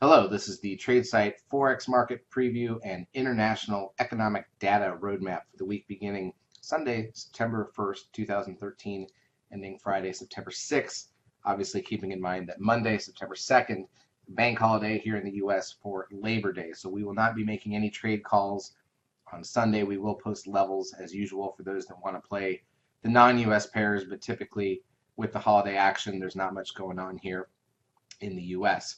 Hello, this is the trade site Forex Market Preview and International Economic Data Roadmap for the week beginning Sunday, September 1st, 2013, ending Friday, September 6th. Obviously, keeping in mind that Monday, September 2nd, bank holiday here in the U.S. for Labor Day. So we will not be making any trade calls on Sunday. We will post levels as usual for those that want to play the non-U.S. pairs, but typically with the holiday action, there's not much going on here in the U.S.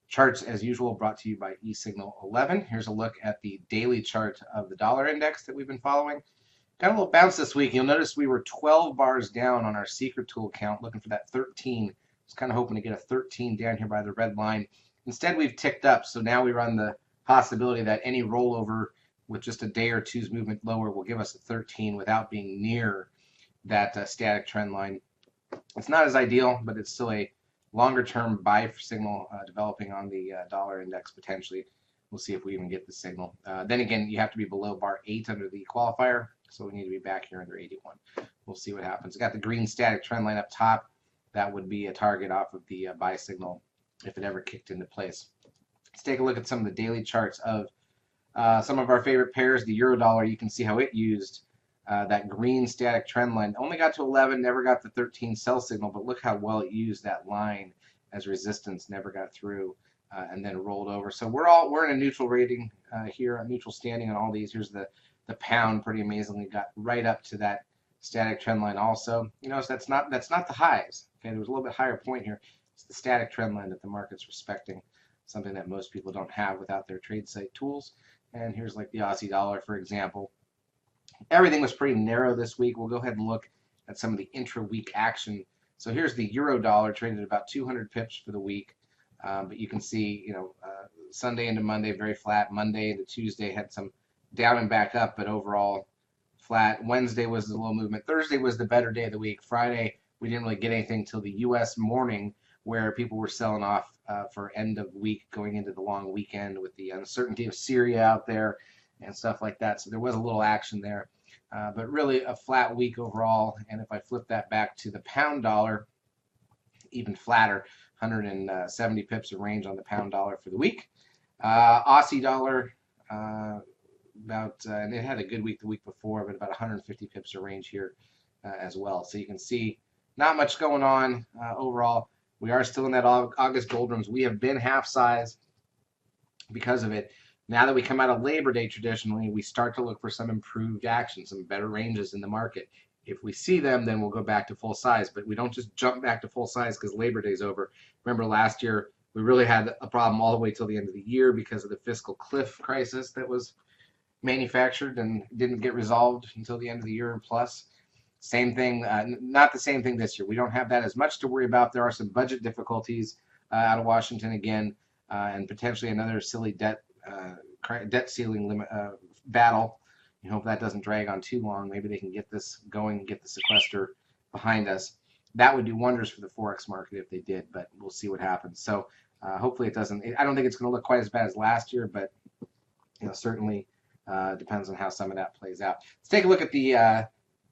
Charts, as usual, brought to you by eSignal 11. Here's a look at the daily chart of the dollar index that we've been following. Got a little bounce this week. You'll notice we were 12 bars down on our secret tool count, looking for that 13. Just kind of hoping to get a 13 down here by the red line. Instead, we've ticked up, so now we run the possibility that any rollover with just a day or two's movement lower will give us a 13 without being near that static trend line. It's not as ideal, but it's still a longer-term buy signal developing on the dollar index potentially. We'll see if we even get the signal. Then again, you have to be below bar 8 under the qualifier, so we need to be back here under 81. We'll see what happens. Got the green static trend line up top. That would be a target off of the buy signal if it ever kicked into place. Let's take a look at some of the daily charts of some of our favorite pairs. The euro dollar, you can see how it used that green static trend line. Only got to 11, never got the 13 sell signal, but look how well it used that line as resistance, never got through, and then rolled over. So we're in a neutral rating here, a neutral standing on all these. Here's the pound, pretty amazingly got right up to that static trend line also. You notice that's not the highs. Okay, there was a little bit higher point here. It's the static trend line that the market's respecting, something that most people don't have without their trade site tools. And here's like the Aussie dollar, for example. Everything was pretty narrow this week. We'll go ahead and look at some of the intra-week action. So here's the euro dollar traded at about 200 pips for the week. But you can see, Sunday into Monday, very flat. Monday into Tuesday had some down and back up, but overall flat. Wednesday was the little movement. Thursday was the better day of the week. Friday, we didn't really get anything till the U.S. morning, where people were selling off for end of week going into the long weekend with the uncertainty of Syria out there and stuff like that. So there was a little action there, but really a flat week overall. And if I flip that back to the pound dollar, even flatter, 170 pips of range on the pound dollar for the week. Aussie dollar, and it had a good week the week before, but about 150 pips of range here as well. So you can see not much going on overall. We are still in that August doldrums. We have been half size because of it. Now that we come out of Labor Day, traditionally, we start to look for some improved action, some better ranges in the market. If we see them, then we'll go back to full size. But we don't just jump back to full size because Labor Day's over. Remember last year, we really had a problem all the way till the end of the year because of the fiscal cliff crisis that was manufactured and didn't get resolved until the end of the year and plus. Same thing, not the same thing this year. We don't have that as much to worry about. There are some budget difficulties out of Washington again, and potentially another silly debt ceiling limit battle. You hope that doesn't drag on too long. Maybe they can get this going and get the sequester behind us. That would do wonders for the Forex market if they did, but we'll see what happens. So hopefully it doesn't. I don't think it's going to look quite as bad as last year, but certainly depends on how some of that plays out. Let's take a look at the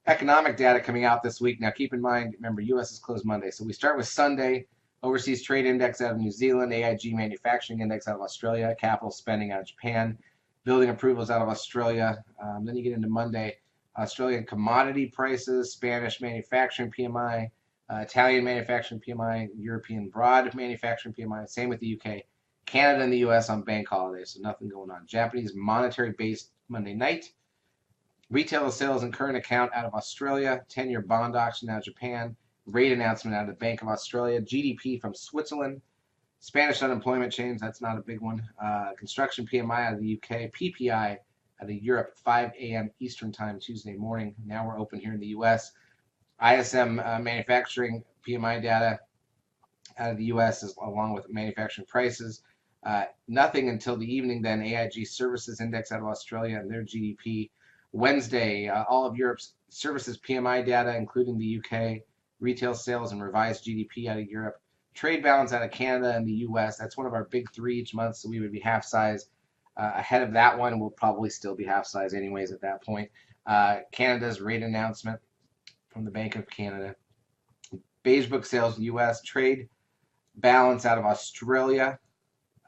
economic data coming out this week. Now keep in mind, remember, U.S. is closed Monday. So we start with Sunday. Overseas Trade Index out of New Zealand, AIG Manufacturing Index out of Australia, capital spending out of Japan, building approvals out of Australia. Then you get into Monday, Australian commodity prices, Spanish manufacturing PMI, Italian manufacturing PMI, European broad manufacturing PMI, same with the UK, Canada and the US on bank holidays, so nothing going on. Japanese monetary based Monday night, retail sales and current account out of Australia, 10-year bond auction out of Japan, rate announcement out of the Bank of Australia, GDP from Switzerland, Spanish unemployment change, that's not a big one, construction PMI out of the UK, PPI out of Europe, 5 a.m. Eastern time Tuesday morning. Now we're open here in the US. ISM manufacturing PMI data out of the US along with manufacturing prices. Nothing until the evening then, AIG Services Index out of Australia and their GDP. Wednesday, all of Europe's services PMI data, including the UK, retail sales and revised GDP out of Europe, trade balance out of Canada and the US. That's one of our big three each month, so we would be half size. Ahead of that one, we'll probably still be half size anyways at that point. Canada's rate announcement from the Bank of Canada. Beige book sales in the US, trade balance out of Australia,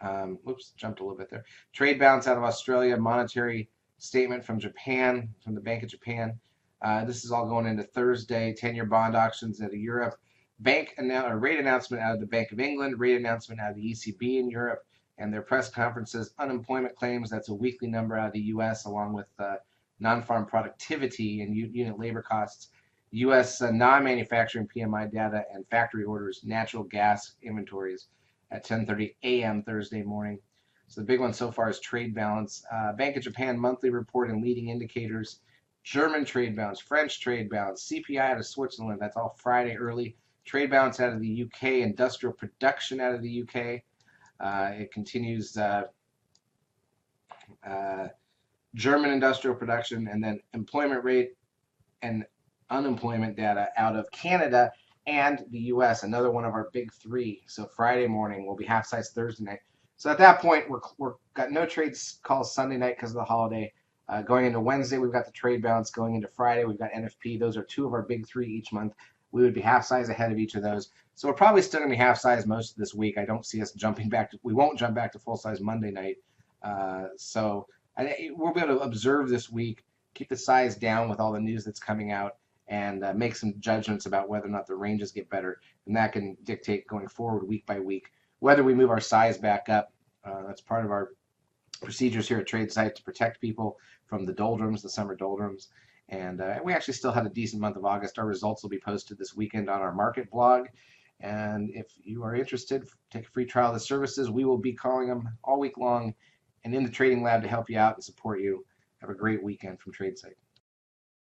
Oops, jumped a little bit there. Trade balance out of Australia, monetary statement from Japan, from the Bank of Japan. This is all going into Thursday. 10-year bond auctions out of Europe. Rate announcement out of the Bank of England. Rate announcement out of the ECB in Europe, and their press conferences. Unemployment claims. That's a weekly number out of the U.S. along with non-farm productivity and unit labor costs. U.S. Non-manufacturing PMI data and factory orders. Natural gas inventories at 10:30 a.m. Thursday morning. So the big one so far is trade balance. Bank of Japan monthly report and leading indicators. German trade balance, French trade balance, CPI out of Switzerland. That's all Friday early. Trade balance out of the UK, industrial production out of the UK. It continues German industrial production, and then employment rate and unemployment data out of Canada and the US, another one of our big three. So Friday morning will be half size Thursday night. So at that point, we're got no trades calls Sunday night because of the holiday. Going into Wednesday, we've got the trade balance. Going into Friday, we've got NFP. Those are two of our big three each month. We would be half size ahead of each of those. So we're probably still going to be half size most of this week. I don't see us jumping back we won't jump back to full size Monday night. We'll be able to observe this week, keep the size down with all the news that's coming out, and make some judgments about whether or not the ranges get better. And that can dictate going forward week by week whether we move our size back up. That's part of our procedures here at TradeSight to protect people from the doldrums, the summer doldrums. And we actually still had a decent month of August. Our results will be posted this weekend on our market blog. And if you are interested, take a free trial of the services. We will be calling them all week long and in the trading lab to help you out and support you. Have a great weekend from TradeSight.